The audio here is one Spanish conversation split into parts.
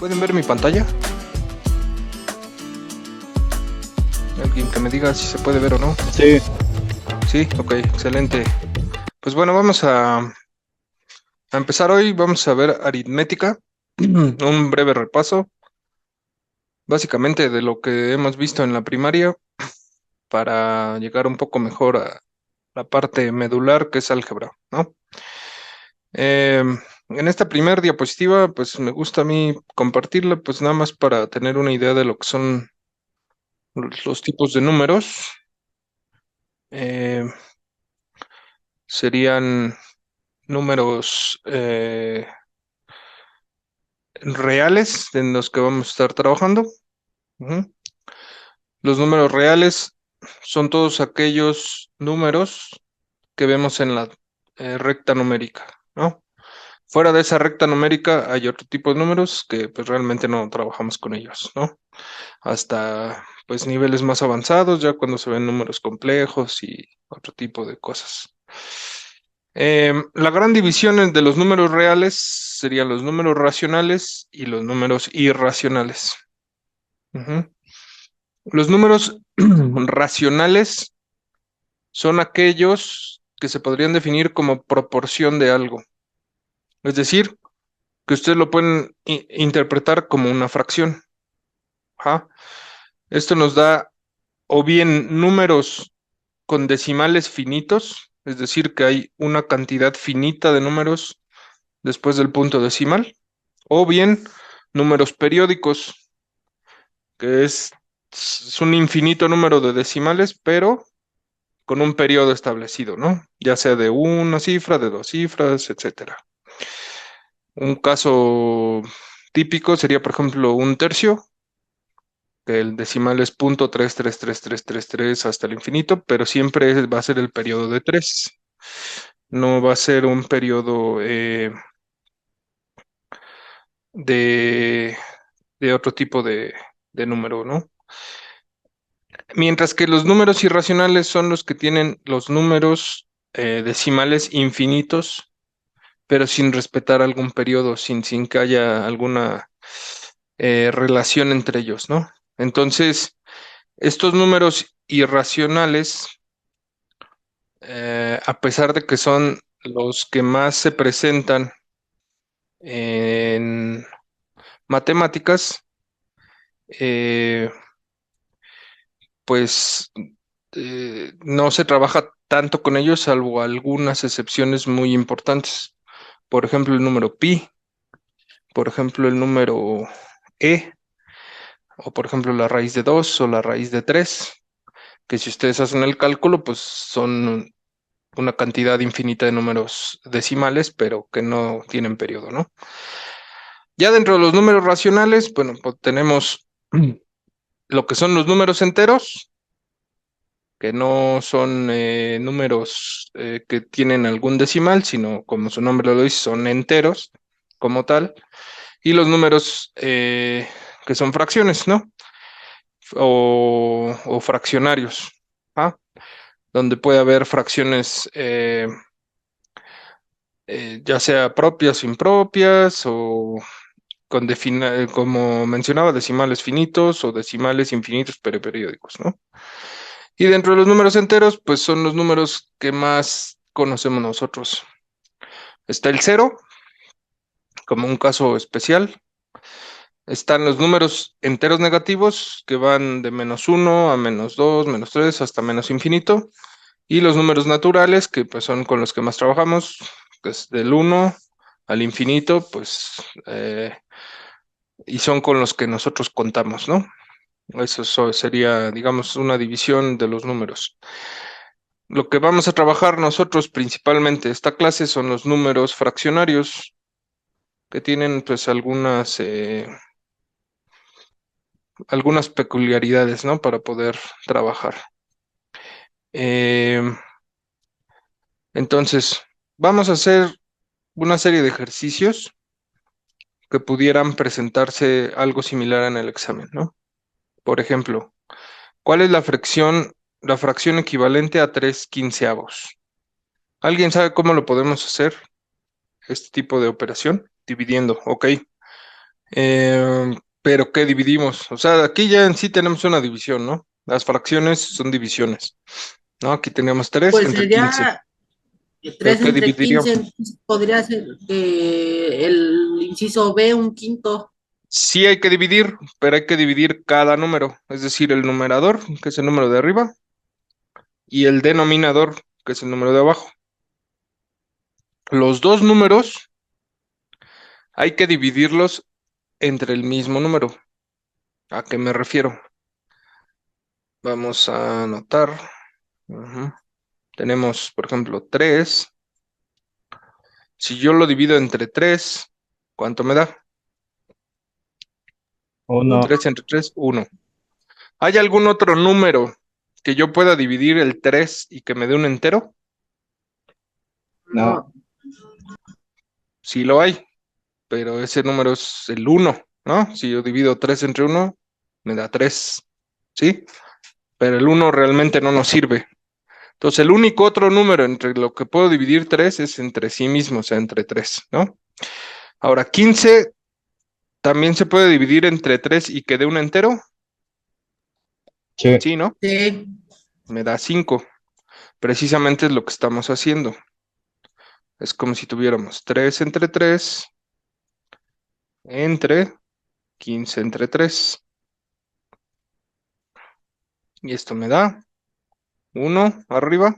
¿Pueden ver mi pantalla? Alguien que me diga si se puede ver o no. Sí, Sí, ok, excelente. Pues bueno, vamos a empezar hoy. Vamos a ver aritmética, un breve repaso, básicamente de lo que hemos visto en la primaria para llegar un poco mejor a la parte medular que es álgebra, ¿no? En esta primera diapositiva, pues me gusta a mí compartirla, pues nada más para tener una idea de lo que son los tipos de números. Eh, Serían números reales en los que vamos a estar trabajando. Ujú. Los números reales son todos aquellos números que vemos en la recta numérica, ¿no? Fuera de esa recta numérica hay otro tipo de números que pues realmente no trabajamos con ellos, ¿no? Hasta pues niveles más avanzados, ya cuando se ven números complejos y otro tipo de cosas. La gran división de los números reales serían los números racionales y los números irracionales. Ujú. Los números racionales son aquellos que se podrían definir como proporción de algo. Es decir, que ustedes lo pueden interpretar como una fracción. Ajá. Esto nos da o bien números con decimales finitos, es decir, que hay una cantidad finita de números después del punto decimal, o bien números periódicos, que es un infinito número de decimales, pero con un periodo establecido, ¿no? Ya sea de una cifra, de dos cifras, etcétera. Un caso típico sería, por ejemplo, un tercio, que el decimal es punto tres tres tres tres tres tres hasta el infinito, pero siempre va a ser el periodo de tres. No va a ser un periodo de, de otro tipo de número, ¿no? Mientras que los números irracionales son los que tienen los números decimales infinitos, pero sin respetar algún periodo, sin que haya alguna relación entre ellos, ¿no? Entonces, estos números irracionales, a pesar de que son los que más se presentan en matemáticas, eh, pues no se trabaja tanto con ellos, salvo algunas excepciones muy importantes. Por ejemplo, el número pi, por ejemplo, el número e, o por ejemplo, la raíz de 2 o la raíz de 3, que si ustedes hacen el cálculo, pues son una cantidad infinita de números decimales, pero que no tienen periodo, ¿no? Ya dentro de los números racionales, bueno, pues tenemos lo que son los números enteros, que no son números que tienen algún decimal, sino como su nombre lo dice, son enteros como tal, y los números que son fracciones, ¿no? O fraccionarios, ¿ah? Donde puede haber fracciones ya sea propias o impropias, o como mencionaba, decimales finitos o decimales infinitos pero periódicos, ¿no? Y dentro de los números enteros, pues son los números que más conocemos nosotros. Está el cero, como un caso especial. Están los números enteros negativos, que van de -1 a -2, -3, hasta menos infinito. Y los números naturales, que pues son con los que más trabajamos, que es del uno al infinito, pues, y son con los que nosotros contamos, ¿no? Sería, digamos, una división de los números. Lo que vamos a trabajar nosotros principalmente esta clase son los números fraccionarios, que tienen pues algunas peculiaridades, ¿no? Para poder trabajar. Eh, entonces, vamos a hacer una serie de ejercicios que pudieran presentarse algo similar en el examen, ¿no? Por ejemplo, ¿cuál es la fracción equivalente a 3/15? ¿Alguien sabe cómo lo podemos hacer, este tipo de operación? Dividiendo, ok. Pero ¿qué dividimos? O sea, aquí ya en sí tenemos una división, ¿no? Las fracciones son divisiones, ¿no? Aquí tenemos 3 Pues entre 15. sería ¿Pero 3 qué entre dividiríamos? 15, podría ser que el inciso B un quinto. Sí hay que dividir, pero hay que dividir cada número, es decir, el numerador, que es el número de arriba, y el denominador, que es el número de abajo. Los dos números hay que dividirlos entre el mismo número. ¿A qué me refiero? Vamos a anotar. Ujú. Tenemos, por ejemplo, 3. Si yo lo divido entre 3, ¿cuánto me da? Uno. 3 entre 3, 1. ¿Hay algún otro número que yo pueda dividir el 3 y que me dé un entero? No. Sí lo hay, pero ese número es el 1, ¿no? Si yo divido 3 entre 1, me da 3, ¿sí? Pero el 1 realmente no nos sirve. Entonces, el único otro número entre lo que puedo dividir 3 es entre sí mismo, o sea, entre 3, ¿no? Ahora, 15 también se puede dividir entre 3 y que dé un entero, Sí. ¿sí, no? Sí. Me da 5. Precisamente es lo que estamos haciendo. Es como si tuviéramos 3 entre 3 entre 15 entre 3. Y esto me da 1 arriba,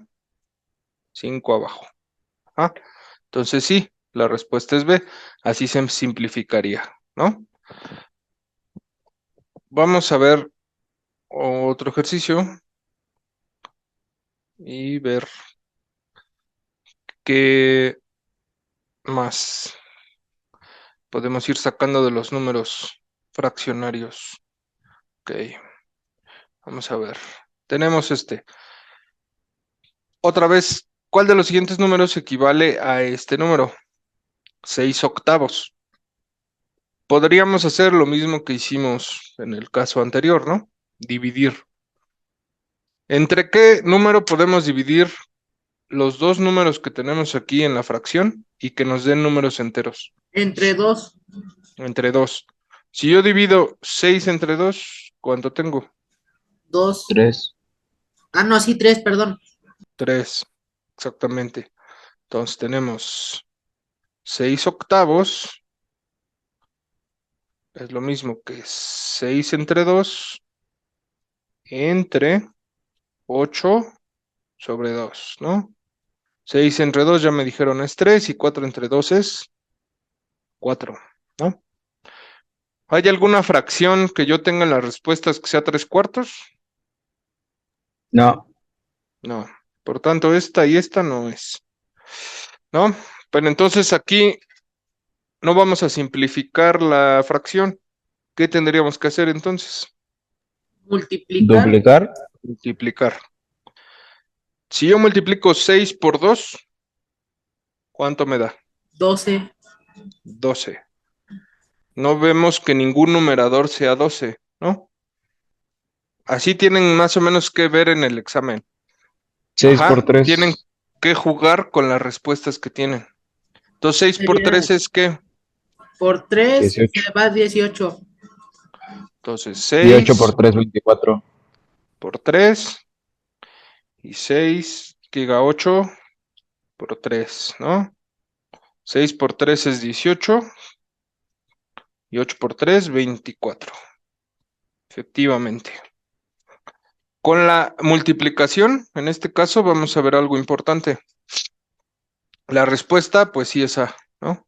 5 abajo. Ah, entonces sí, la respuesta es B. Así se simplificaría, ¿no? Vamos a ver otro ejercicio y ver qué más podemos ir sacando de los números fraccionarios. Ok, vamos a ver. Tenemos este. Otra vez, ¿cuál de los siguientes números equivale a este número? 6 octavos. Podríamos hacer lo mismo que hicimos en el caso anterior, ¿no? Dividir. ¿Entre qué número podemos dividir los dos números que tenemos aquí en la fracción y que nos den números enteros? Entre 2. Entre 2. Si yo divido 6 entre 2, ¿cuánto tengo? 2. 3. Ah, no, sí, 3, perdón. 3, exactamente. Entonces tenemos 6 octavos, es lo mismo que 6 entre 2 entre 8 sobre 2, ¿no? 6 entre 2 ya me dijeron es 3 y 4 entre 2 es 4, ¿no? ¿Hay alguna fracción que yo tenga en las respuestas que sea 3 cuartos? No. No. Por tanto, esta y esta no es, ¿no? Pero entonces aquí no vamos a simplificar la fracción. ¿Qué tendríamos que hacer entonces? Multiplicar. Duplicar. Multiplicar. Si yo multiplico 6 por 2, ¿cuánto me da? 12. 12. No vemos que ningún numerador sea 12, ¿no? Así tienen más o menos que ver en el examen. 6 Ajá, por 3. tienen que jugar con las respuestas que tienen. Entonces, 6 por Sería 3 es ¿qué? por 3 18. se va 18. Entonces, 18 por 6 3, 24. por 3 y 6, que diga 8 por 3, ¿no? 6 por 3 es 18 y 8 por 3, 24. Efectivamente. Con la multiplicación, en este caso, vamos a ver algo importante. La respuesta, pues sí es A, ¿no?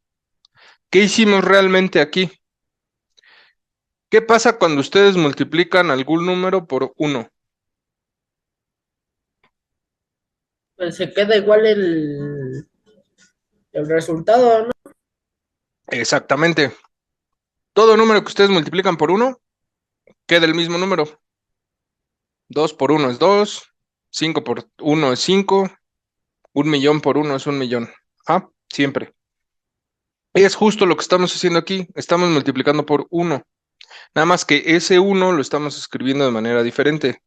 ¿Qué hicimos realmente aquí? ¿Qué pasa cuando ustedes multiplican algún número por 1? Pues se queda igual el resultado, ¿no? Exactamente. Todo número que ustedes multiplican por 1 queda el mismo número. 2 por 1 es 2, 5 por 1 es 5, 1 millón por 1 es 1 millón. Ah, siempre. Y es justo lo que estamos haciendo aquí. Estamos multiplicando por 1. Nada más que ese 1 lo estamos escribiendo de manera diferente.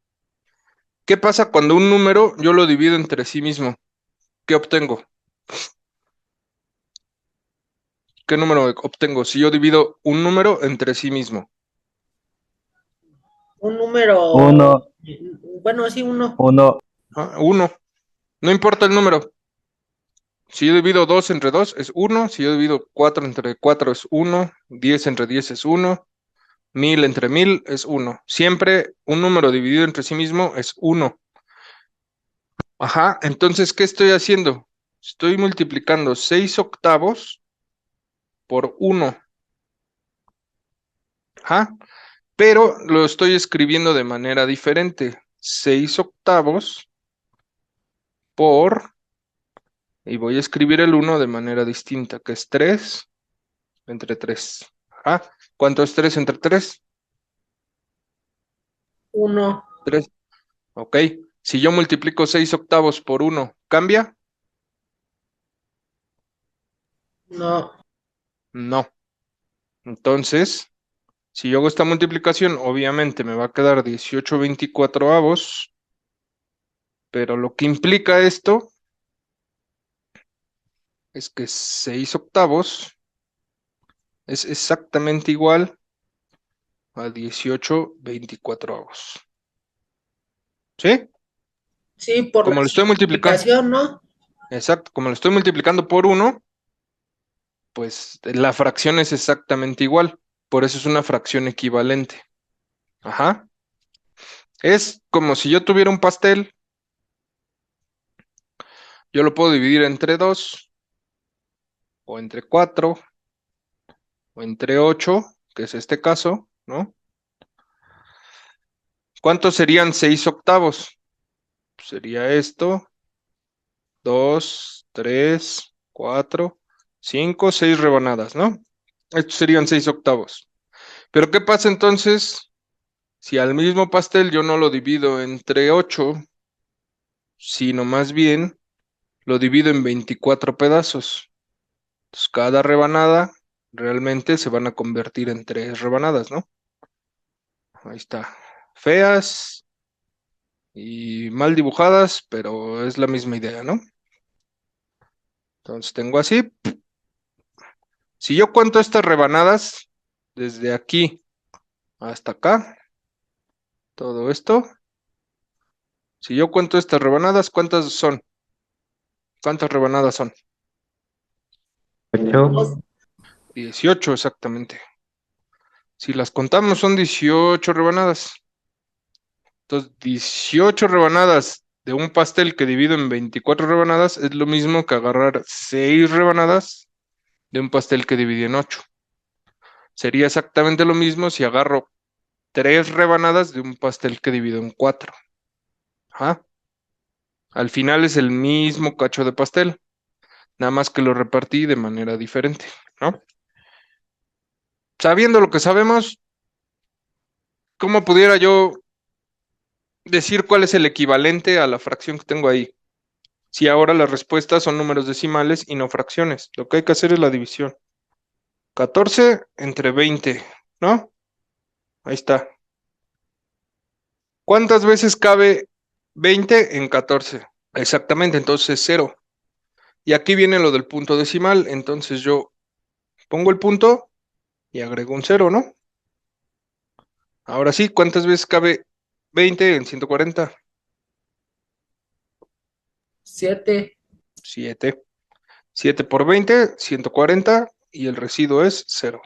¿Qué pasa cuando un número yo lo divido entre sí mismo? ¿Qué obtengo? ¿qué número obtengo? Si yo divido un número entre sí mismo. Un número. Uno, Bueno, sí, uno. 1. No importa el número. Si yo divido 2 entre 2 es 1. Si yo divido 4 entre 4 es 1. 10 entre 10 es 1. 1000 entre 1000 es 1. Siempre un número dividido entre sí mismo es 1. Ajá, entonces, ¿qué estoy haciendo? Estoy multiplicando 6 octavos por 1. Ajá, pero lo estoy escribiendo de manera diferente. 6 octavos por, y voy a escribir el 1 de manera distinta, que es 3 entre 3. Ajá, ¿cuánto es 3 entre 3? Uno. 3. Ok, si yo multiplico 6 octavos por 1, ¿cambia? No. No. Entonces, si yo hago esta multiplicación, obviamente me va a quedar 18/24, pero lo que implica esto es que 6 octavos es exactamente igual a 18/24. ¿Sí? Sí, por la Como lo estoy multiplicando, simplificación, ¿no? exacto, como lo estoy multiplicando por 1, pues la fracción es exactamente igual. Por eso es una fracción equivalente. Ajá. Es como si yo tuviera un pastel, yo lo puedo dividir entre 2, o entre 4, o entre 8, que es este caso, ¿no? ¿Cuántos serían 6 octavos? Sería esto, 2, 3, 4, 5, 6 rebanadas, ¿no? Estos serían 6 octavos. Pero ¿qué pasa entonces si al mismo pastel yo no lo divido entre 8, sino más bien lo divido en 24 pedazos? Entonces, cada rebanada realmente se van a convertir en 3 rebanadas, ¿no? Ahí está. Feas y mal dibujadas, pero es la misma idea, ¿no? Entonces tengo así. Si yo cuento estas rebanadas, desde aquí hasta acá, todo esto, si yo cuento estas rebanadas, ¿cuántas son? ¿Cuántas rebanadas son? 8. 18 exactamente. Si las contamos son 18 rebanadas. Entonces, 18 rebanadas de un pastel que divido en 24 rebanadas es lo mismo que agarrar 6 rebanadas de un pastel que dividí en 8. Sería exactamente lo mismo si agarro 3 rebanadas de un pastel que divido en 4. Ajá. Al final es el mismo cacho de pastel, nada más que lo repartí de manera diferente, ¿no? Sabiendo lo que sabemos, ¿cómo pudiera yo decir cuál es el equivalente a la fracción que tengo ahí? Si ahora las respuestas son números decimales y no fracciones, lo que hay que hacer es la división. 14 entre 20, ¿no? Ahí está. ¿Cuántas veces cabe 20 en 14? Exactamente, entonces 0. Y aquí viene lo del punto decimal, entonces yo pongo el punto y agrego un 0, ¿no? Ahora sí, ¿cuántas veces cabe 20 en 140? 7. 7. 7 por 20, 140, y el residuo es 0,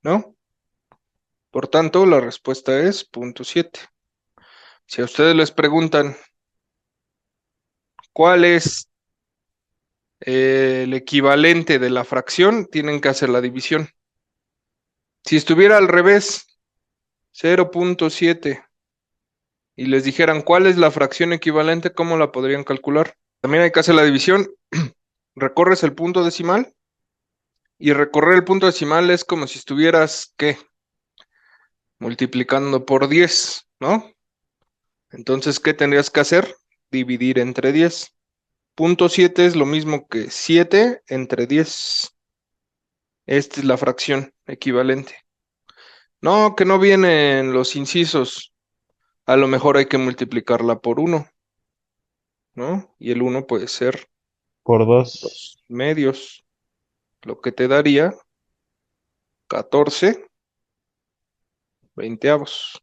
¿no? Por tanto, la respuesta es 0.7. Si a ustedes les preguntan cuál es el equivalente de la fracción, tienen que hacer la división. Si estuviera al revés, 0.7, y les dijeran cuál es la fracción equivalente, ¿cómo la podrían calcular? También hay que hacer la división. Recorres el punto decimal, y recorrer el punto decimal es como si estuvieras, ¿qué? Multiplicando por 10, ¿no? Entonces, ¿qué tendrías que hacer? Dividir entre 10. 0.7 es lo mismo que 7 entre 10. Esta es la fracción equivalente. No, que no vienen los incisos. A lo mejor hay que multiplicarla por 1, ¿no? Y el 1 puede ser Por 2. 2 medios. lo que te daría 14 veinteavos.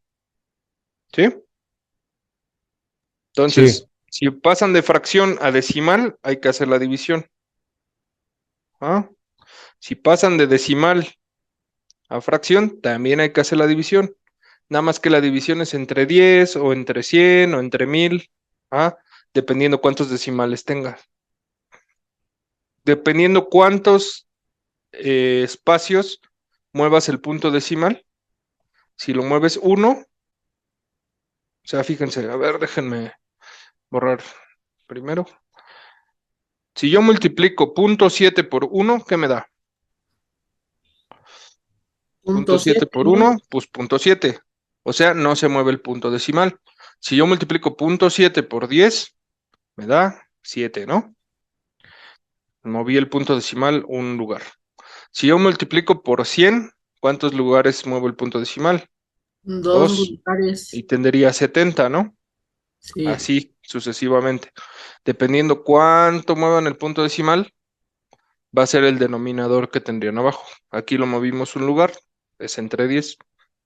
¿Sí? Entonces, Sí, si pasan de fracción a decimal, hay que hacer la división. ¿Ah? Si pasan de decimal a fracción, también hay que hacer la división. Nada más que la división es entre 10 o entre 100 o entre 1000, ¿ah? Dependiendo cuántos decimales tenga. Dependiendo cuántos espacios muevas el punto decimal. Si lo mueves uno, o sea, fíjense, a ver, déjenme borrar primero. Si yo multiplico punto 7 por 1, ¿qué me da? Punto Punto 7 7, por ¿no? 1, pues punto 7. O sea, no se mueve el punto decimal. Si yo multiplico punto 7 por 10, me da 7, ¿no? Moví el punto decimal un lugar. Si yo multiplico por 100, ¿cuántos lugares muevo el punto decimal? Dos 2. Y lugares. tendría 70, ¿no? Sí. Así sucesivamente. Dependiendo cuánto muevan el punto decimal, va a ser el denominador que tendrían abajo. Aquí lo movimos un lugar, es entre 10.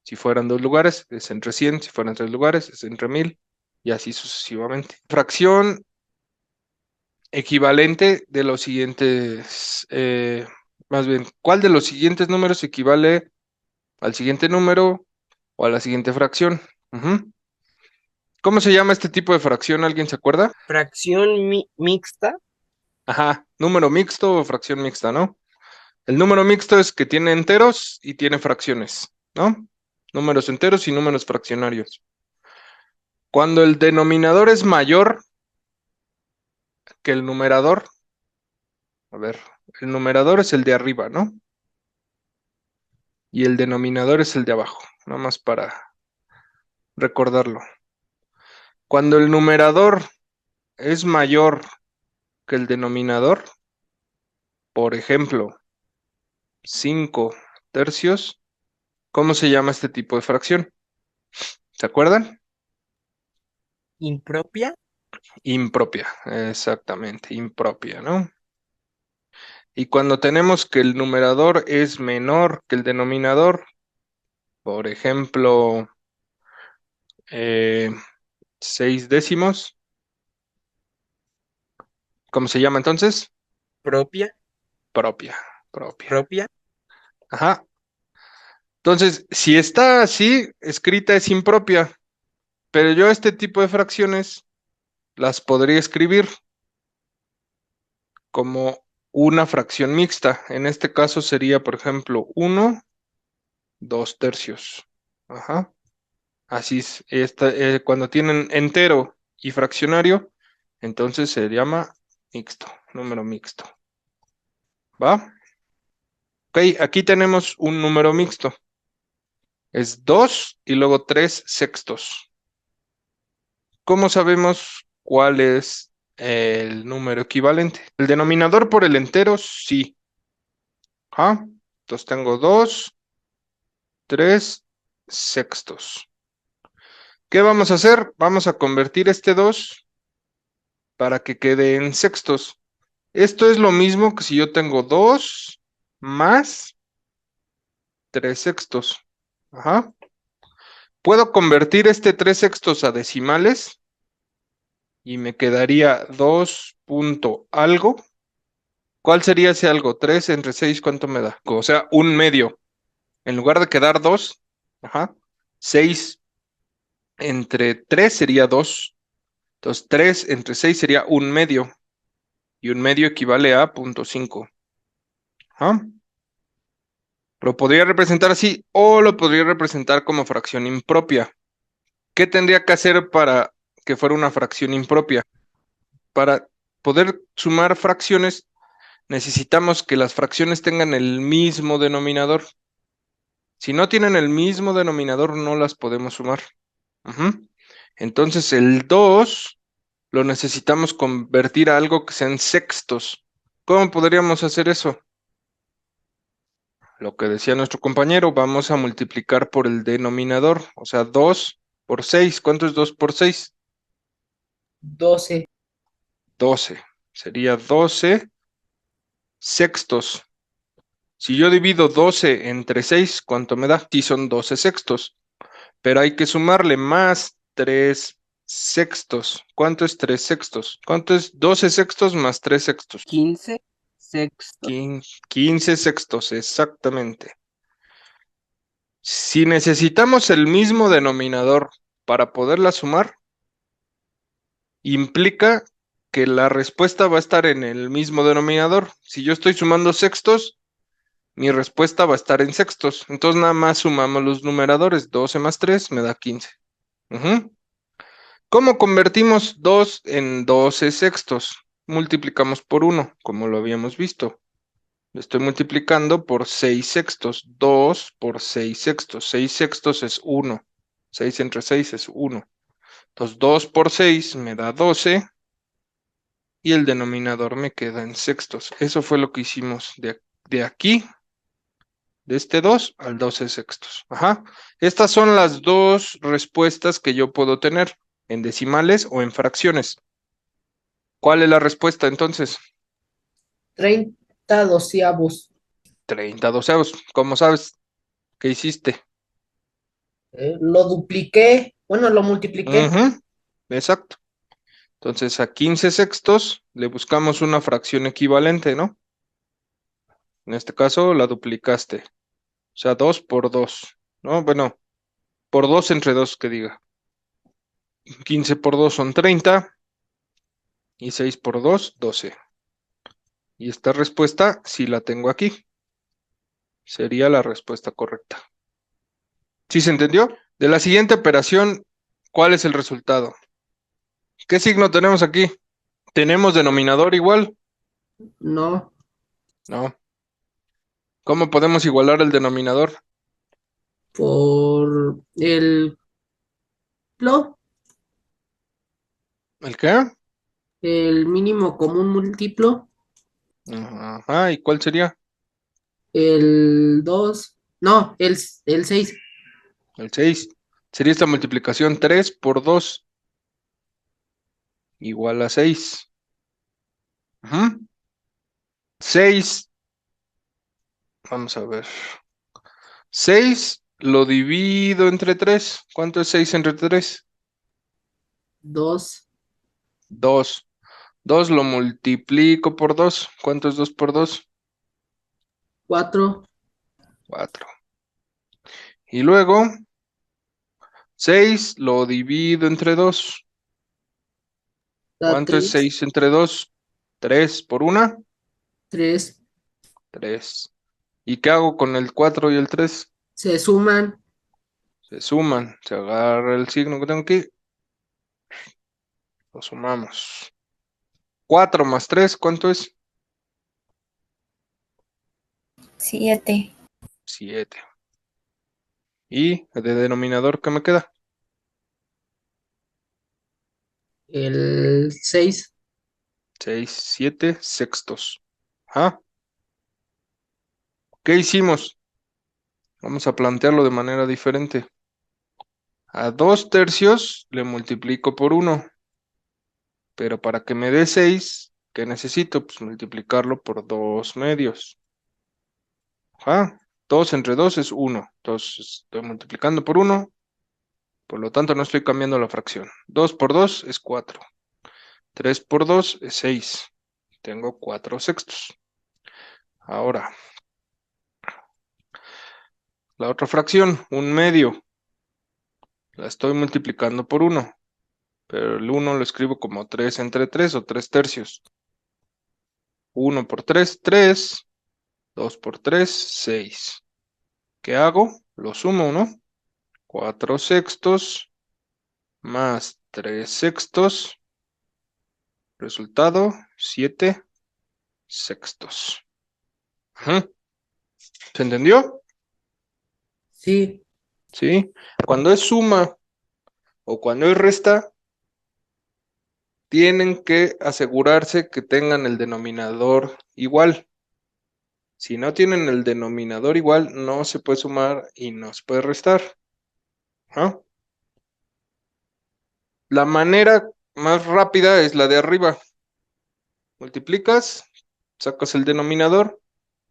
Si fueran 2 lugares, es entre 100. Si fueran 3 lugares, es entre 1000. Y así sucesivamente. Fracción equivalente de los siguientes, más bien, ¿cuál de los siguientes números equivale al siguiente número o a la siguiente fracción? Ujú. ¿Cómo se llama este tipo de fracción? ¿Alguien se acuerda? Fracción mixta. Ajá, número mixto o fracción mixta, ¿no? El número mixto es que tiene enteros y tiene fracciones, ¿no? Números enteros y números fraccionarios. Cuando el denominador es mayor que el numerador, a ver, el numerador es el de arriba, ¿no? Y el denominador es el de abajo, nada más para recordarlo. Cuando el numerador es mayor que el denominador, por ejemplo, 5 tercios, ¿cómo se llama este tipo de fracción? ¿Se acuerdan? Impropia. Impropia, exactamente, impropia, ¿no? Y cuando tenemos que el numerador es menor que el denominador, por ejemplo, 6 décimos, ¿cómo se llama entonces? Propia. Propia, propia. Propia. Ajá. Entonces, si está así, escrita es impropia, pero yo este tipo de fracciones las podría escribir como una fracción mixta. En este caso sería, por ejemplo, 1, 2 tercios. Ajá. Así es, cuando tienen entero y fraccionario, entonces se llama mixto, número mixto. ¿Va? Ok, aquí tenemos un número mixto. Es 2 y luego 3 sextos. ¿Cómo sabemos cuál es el número equivalente? El denominador por el entero, sí. ¿Ah? Entonces tengo 2, 3 sextos. ¿Qué vamos a hacer? Vamos a convertir este 2 para que quede en sextos. Esto es lo mismo que si yo tengo 2 más 3 sextos. Ajá. Puedo convertir este 3 sextos a decimales y me quedaría 2 punto algo. ¿Cuál sería ese algo? 3 entre 6, ¿cuánto me da? O sea, un medio. En lugar de quedar 2, ajá, 6 entre 3 sería 2. Entonces, 3 entre 6 sería un medio. Y un medio equivale a 0.5. Ajá. Lo podría representar así o lo podría representar como fracción impropia. ¿Qué tendría que hacer para que fuera una fracción impropia? Para poder sumar fracciones, necesitamos que las fracciones tengan el mismo denominador. Si no tienen el mismo denominador, no las podemos sumar. Ujú. Entonces el 2 lo necesitamos convertir a algo que sean sextos. ¿Cómo podríamos hacer eso? Lo que decía nuestro compañero, vamos a multiplicar por el denominador, o sea, 2 por 6. ¿Cuánto es 2 por 6? 12. 12. Sería 12 sextos. Si yo divido 12 entre 6, ¿cuánto me da? Aquí son 12 sextos, pero hay que sumarle más 3 sextos. ¿Cuánto es 3 sextos? ¿Cuánto es 12 sextos más 3 sextos? 15 sextos. 15 sextos, exactamente. Si necesitamos el mismo denominador para poderla sumar, implica que la respuesta va a estar en el mismo denominador. Si yo estoy sumando sextos, mi respuesta va a estar en sextos. Entonces nada más sumamos los numeradores. 12 más 3 me da 15. Ujú. ¿Cómo convertimos 2 en 12 sextos? Multiplicamos por 1, como lo habíamos visto. Lo estoy multiplicando por 6 sextos. 2 por 6 sextos. 6 sextos es 1. 6 entre 6 es 1. Entonces 2 por 6 me da 12 y el denominador me queda en sextos. Eso fue lo que hicimos de aquí, de este 2 al 12 sextos. Ajá. Estas son las dos respuestas que yo puedo tener, en decimales o en fracciones. ¿Cuál es la respuesta entonces? 30 doceavos. 30 doceavos. ¿Cómo sabes? ¿Qué hiciste? Lo dupliqué, bueno, lo multipliqué. Ujú, exacto. Entonces a 15 sextos le buscamos una fracción equivalente, ¿no? En este caso la duplicaste. O sea, 2 por 2, ¿no? Bueno, por 2 entre 2 que diga. 15 por 2 son 30 y 6 por 2, 12. Y esta respuesta sí la tengo aquí. Sería la respuesta correcta. ¿Sí se entendió? De la siguiente operación, ¿cuál es el resultado? ¿Qué signo tenemos aquí? ¿Tenemos denominador igual? No, No. ¿Cómo podemos igualar el denominador? por lo, ¿El qué? el mínimo común múltiplo, Ajá, ¿y cuál sería? el 2 no, el 6. El 6. Sería esta multiplicación 3 por 2 igual a 6. 6, vamos a ver. 6 lo divido entre 3. ¿Cuánto es 6 entre 3? 2, 2. 2 lo multiplico por 2. ¿Cuánto es 2 por 2? 4, 4. Y luego 6 lo divido entre 2. da ¿Cuánto es 3, 6 entre 2? 3 por 1. 3, 3. ¿Y qué hago con el 4 y el 3? se suman Se suman. Se agarra el signo que tengo aquí. Lo sumamos. 4 más 3, ¿cuánto es? 7. 7. ¿Y de denominador qué me queda? el 6. 6, 7 sextos. ¿Ah? ¿Qué hicimos? Vamos a plantearlo de manera diferente. A 2 tercios le multiplico por 1. Pero para que me dé 6, ¿qué necesito? Pues multiplicarlo por 2 medios. Ajá. 2 entre 2 es 1. Entonces estoy multiplicando por 1. Por lo tanto no estoy cambiando la fracción. 2 por 2 es 4. 3 por 2 es 6. Tengo 4 sextos. Ahora, la otra fracción, un medio, la estoy multiplicando por 1. Pero el 1 lo escribo como 3 entre 3 o 3 tercios. 1 por 3, 3. 2 por 3, 6. ¿Qué hago? Lo sumo, ¿no? 4 sextos más 3 sextos. Resultado, 7 sextos. Ujú. ¿Se entendió? Sí, ¿Sí? Cuando es suma o cuando es resta, tienen que asegurarse que tengan el denominador igual. Si no tienen el denominador igual, no se puede sumar y no se puede restar. ¿Ah? La manera más rápida es la de arriba. Multiplicas, sacas el denominador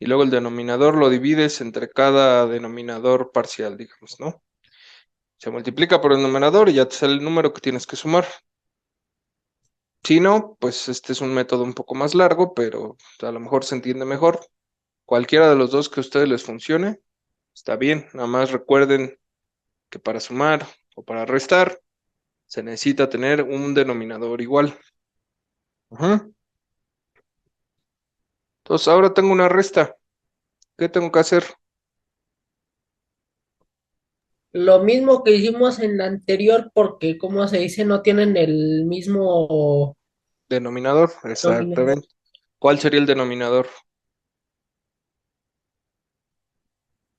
Y luego el denominador lo divides entre cada denominador parcial, digamos, ¿no? Se multiplica por el numerador y ya te sale el número que tienes que sumar. Si no, pues este es un método un poco más largo, pero a lo mejor se entiende mejor. Cualquiera de los dos que a ustedes les funcione, está bien. Nada más recuerden que para sumar o para restar se necesita tener un denominador igual. Ujú. Entonces ahora tengo una resta. ¿Qué tengo que hacer? Lo mismo que hicimos en la anterior, porque, como se dice, no tienen el mismo Denominador, denominador. exactamente. ¿Cuál sería el denominador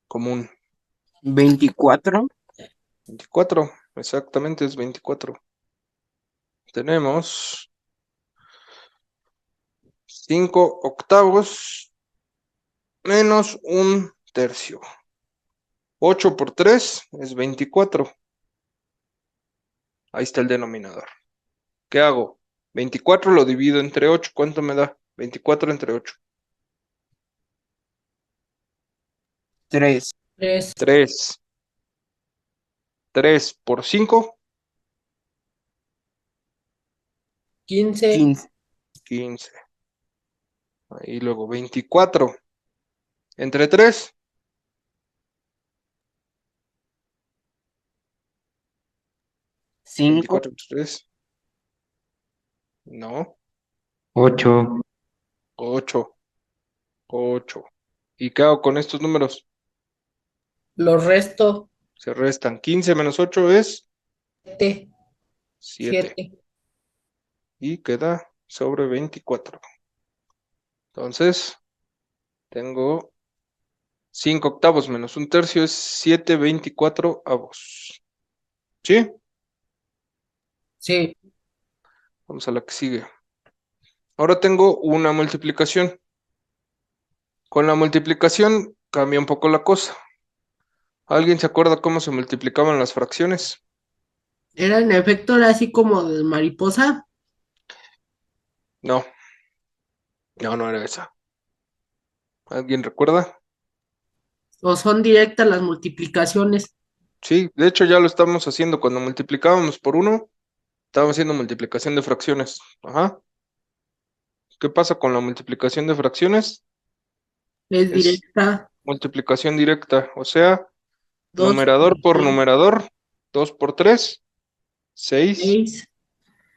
común? 24. 24, exactamente es 24. Tenemos 5 octavos menos un tercio. 8 por 3 es 24. Ahí está el denominador. ¿Qué hago? 24 lo divido entre 8. ¿Cuánto me da? 24 entre 8. 3. 3, 3. 3 por 5, 15, 15. 15. Ahí luego 24 entre 3, 5. 24 entre 3. No, 8. 8. 8. ¿Y qué hago con estos números? los resto, Se restan. 15 menos 8 es 7, 7. 7. Y queda sobre 24. Entonces, tengo 5 octavos menos un tercio es 7/24. ¿Sí? Sí, Vamos a la que sigue. Ahora tengo una multiplicación. Con la multiplicación cambia un poco la cosa. ¿Alguien se acuerda cómo se multiplicaban las fracciones? era en efecto era así como de mariposa, No, no era esa. ¿Alguien recuerda? o son directas las multiplicaciones. Sí, de hecho ya lo estamos haciendo. Cuando multiplicábamos por 1, estábamos haciendo multiplicación de fracciones. Ajá. ¿Qué pasa con la multiplicación de fracciones? Es Es directa, multiplicación directa, o sea, 2 numerador por por 3, numerador, 2 por 3, 6. 6,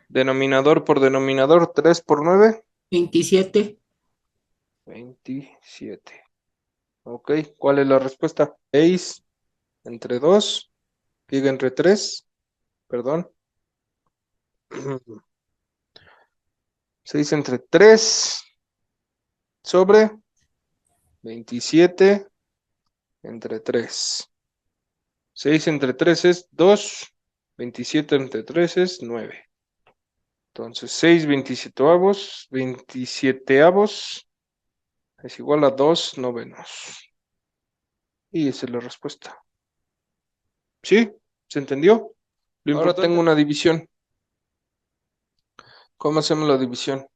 Denominador por denominador, 3 por 9, 27. 27. Ok, ¿cuál es la respuesta? 6 entre 2, diga entre 3, perdón. 6 entre 3 sobre 27 entre 3. 6 entre 3 es 2, 27 entre 3 es 9. Entonces 6 27avos es igual a 2 novenos. Y esa es la respuesta. ¿Sí? ¿Se entendió? Ahora tengo una división. ¿Cómo hacemos la división?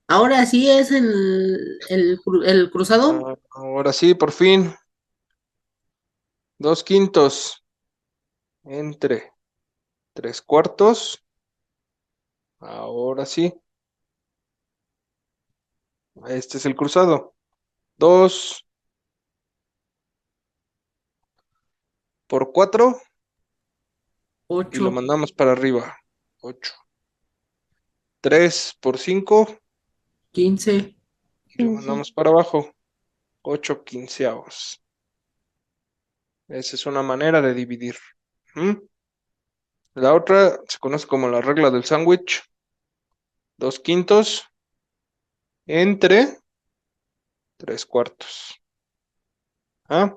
Ahora sí es el cruzado. Ahora sí, por fin. 2 quintos entre 3 cuartos. Ahora sí. Este es el cruzado. 2 por 4 y lo 8, mandamos para arriba. 8. 3 por 5 15, y lo 15. mandamos para abajo. 8 quinceavos. Esa es una manera de dividir. ¿Mm? La otra se conoce como la regla del sándwich. 2 quintos entre 3 cuartos. ¿Ah?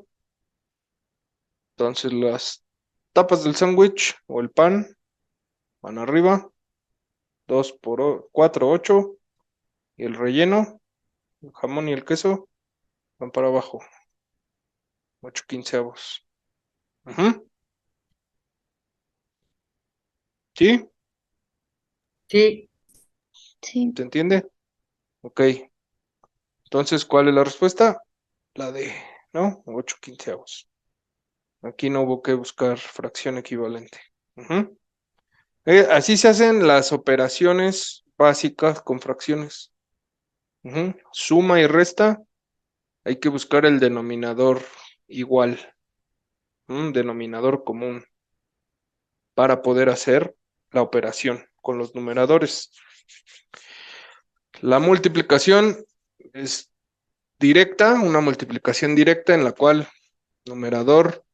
Entonces las tapas del sándwich o el pan van arriba. 2 por 4, 8. Y el relleno, el jamón y el queso van para abajo. 8 quinceavos. Ujú. ¿Sí? sí, Sí. ¿Se entiende? Ok. Entonces, ¿cuál es la respuesta? La D, ¿no? 8/15. Aquí no hubo que buscar fracción equivalente. Ujú. Así se hacen las operaciones básicas con fracciones. Ujú. Suma y resta, hay que buscar el denominador igual, un denominador común, para poder hacer la operación con los numeradores. La multiplicación es directa, una multiplicación directa en la cual numerador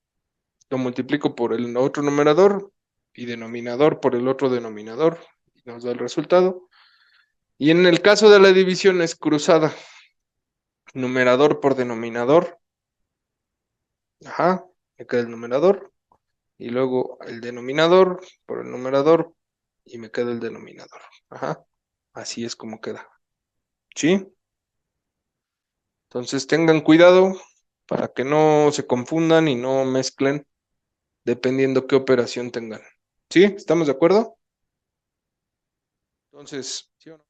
lo multiplico por el otro numerador y denominador por el otro denominador y nos da el resultado. Y en el caso de la división es cruzada, numerador por denominador. Ajá, me queda el numerador y luego el denominador por el numerador y me queda el denominador. Ajá, así es como queda. ¿Sí? Entonces tengan cuidado para que no se confundan y no mezclen dependiendo qué operación tengan. ¿Sí? ¿Estamos de acuerdo? Entonces, ¿sí o no?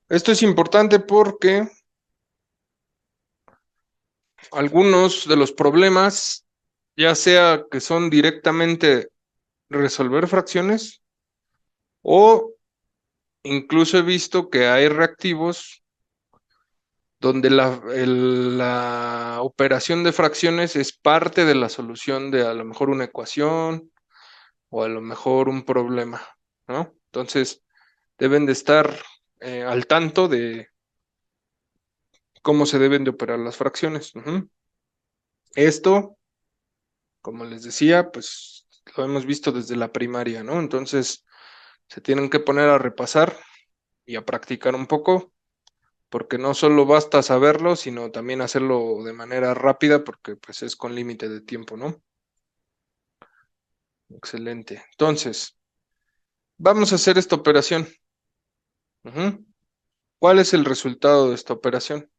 Esto es importante porque algunos de los problemas, ya sea que son directamente resolver fracciones o incluso he visto que hay reactivos donde la operación de fracciones es parte de la solución de a lo mejor una ecuación o a lo mejor un problema, ¿no? Entonces, deben de estar al tanto de cómo se deben de operar las fracciones. Ujú. Esto, como les decía, pues lo hemos visto desde la primaria, ¿no? Entonces, se tienen que poner a repasar y a practicar un poco, porque no solo basta saberlo, sino también hacerlo de manera rápida, porque pues es con límite de tiempo, ¿no? Excelente. Entonces, vamos a hacer esta operación. Ujú. ¿Cuál es el resultado de esta operación?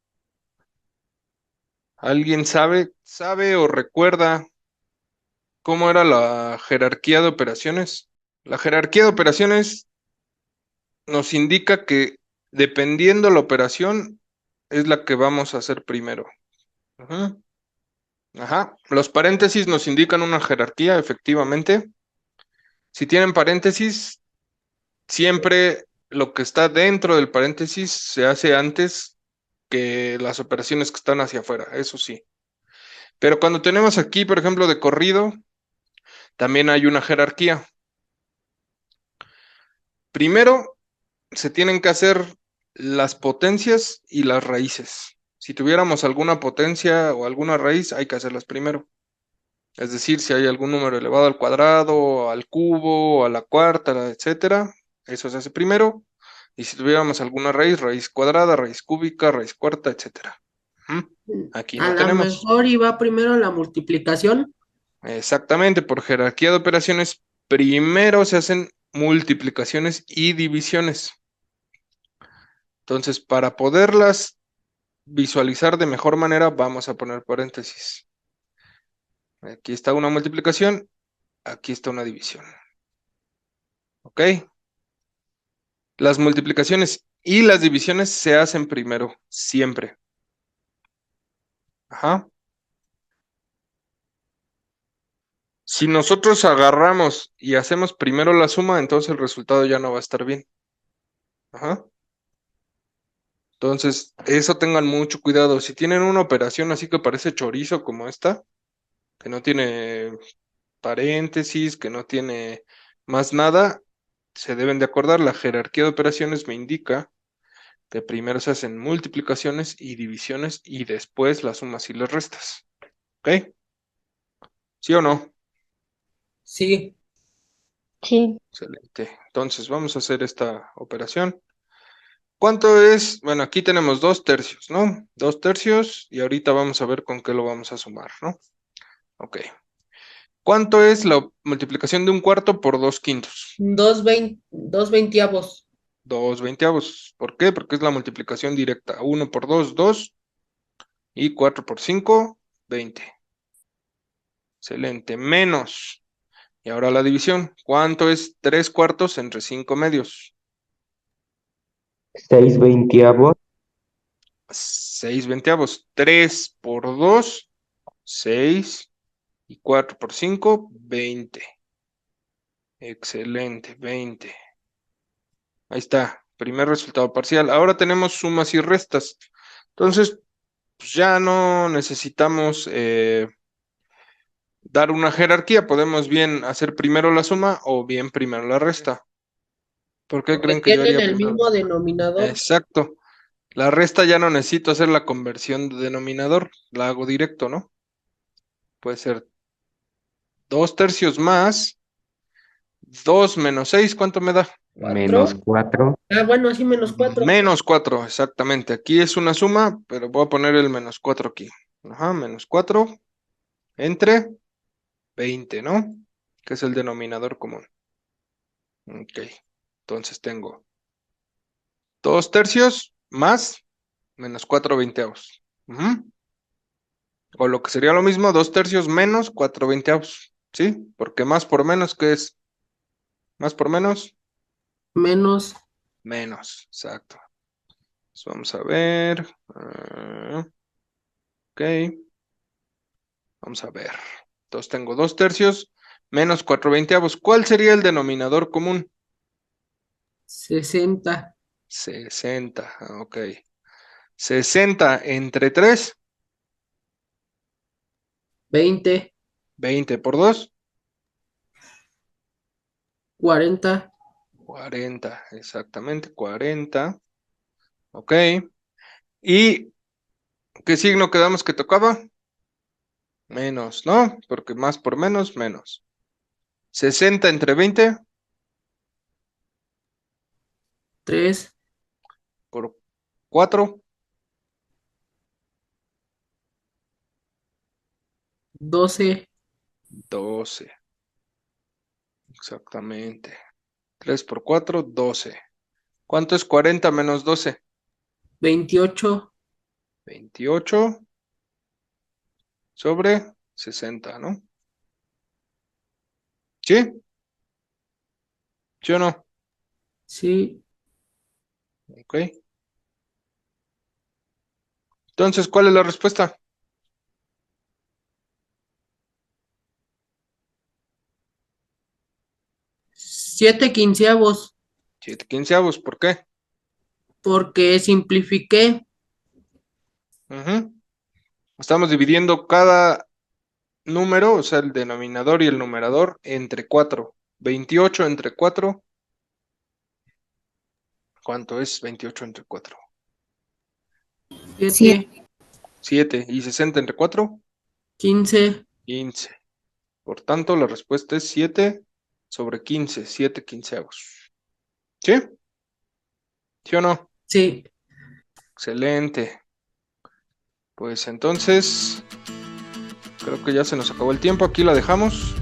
¿Alguien sabe o recuerda cómo era la jerarquía de operaciones? La jerarquía de operaciones nos indica que dependiendo la operación es la que vamos a hacer primero. Ujú. Ajá. Los paréntesis nos indican una jerarquía, efectivamente. Si tienen paréntesis, siempre lo que está dentro del paréntesis se hace antes que las operaciones que están hacia afuera, eso sí. Pero cuando tenemos aquí, por ejemplo, de corrido, también hay una jerarquía. Primero se tienen que hacer las potencias y las raíces. Si tuviéramos alguna potencia o alguna raíz, hay que hacerlas primero. Es decir, si hay algún número elevado al cuadrado, al cubo, a la cuarta, etcétera, eso se hace primero. Y si tuviéramos alguna raíz, raíz cuadrada, raíz cúbica, raíz cuarta, etcétera. Aquí A no lo tenemos. mejor iba primero la multiplicación. Exactamente, por jerarquía de operaciones, primero se hacen multiplicaciones y divisiones. Entonces, para poderlas visualizar de mejor manera, vamos a poner paréntesis. Aquí está una multiplicación, aquí está una división. ¿Ok? Las multiplicaciones y las divisiones se hacen primero, siempre. Ajá. Si nosotros agarramos y hacemos primero la suma, entonces el resultado ya no va a estar bien. Ajá. Entonces, eso tengan mucho cuidado. Si tienen una operación así que parece chorizo como esta, que no tiene paréntesis, que no tiene más nada, se deben de acordar, la jerarquía de operaciones me indica que primero se hacen multiplicaciones y divisiones y después las sumas y las restas. ¿Ok? ¿Sí o no? Sí, Sí. Excelente. Entonces vamos a hacer esta operación. ¿Cuánto es? Bueno, aquí tenemos 2/3, ¿no? 2/3 y ahorita vamos a ver con qué lo vamos a sumar, ¿no? Ok. ¿Cuánto es la multiplicación de 1/4 por 2/5? 2/20. 2/20. ¿Por qué? Porque es la multiplicación directa. 1 por 2, 2 y 4 por 5, 20. Excelente. Menos. Y ahora la división. ¿Cuánto es 3/4 entre 5 medios? 6/20. 6 veinteavos. 3 por 2, 6. Y 4 por 5, 20. Excelente, 20. Ahí está, primer resultado parcial. Ahora tenemos sumas y restas. Entonces, pues ya no necesitamos dar una jerarquía. Podemos bien hacer primero la suma o bien primero la resta. ¿Por qué Porque creen que yo tienen haría el primero? mismo denominador. Exacto. La resta ya no necesito hacer la conversión de denominador. La hago directo, ¿no? Puede ser 2 tercios más 2 menos 6. ¿Cuánto me da? Menos 4. Ah, bueno, sí, menos 4. Menos 4, exactamente. Aquí es una suma, pero voy a poner el menos 4 aquí. Ajá, menos 4 entre 20, ¿no? Que es el denominador común. Ok, entonces tengo 2 tercios más menos 4 veinteavos. Ujú. O lo que sería lo mismo, 2 tercios menos 4 veinteavos. ¿Sí? Porque más por menos, ¿qué es? Más por menos, Menos menos, exacto. Entonces vamos a ver. Ok. Vamos a ver. Entonces tengo 2 tercios menos 4 veinteavos. ¿Cuál sería el denominador común? 60. 60. Ok. 60 entre 3, 20. 20 por 2, 40. 40. Exactamente, 40. Ok. ¿Y qué signo quedamos que tocaba? Menos, ¿no? Porque más por menos, menos. 60 entre 20 3. por 4, 12. 12. Exactamente. 3 por 4, 12. ¿Cuánto es 40 menos 12? 28. 28 sobre 60, ¿no? ¿Sí? ¿Sí o no? Sí. Ok. Entonces, ¿cuál es la respuesta? 7 quinceavos. 7 quinceavos, ¿por qué? Porque simplifiqué. Ujú. Estamos dividiendo cada número, o sea, el denominador y el numerador, entre 4. 28 entre 4. ¿Cuánto es 28 entre 4? 7. 7. ¿Y 60 entre 4? 15. 15. Por tanto, la respuesta es 7 sobre 15. 7 quinceavos. ¿Sí? ¿Sí o no? Sí. Excelente. Pues entonces, creo que ya se nos acabó el tiempo. Aquí la dejamos.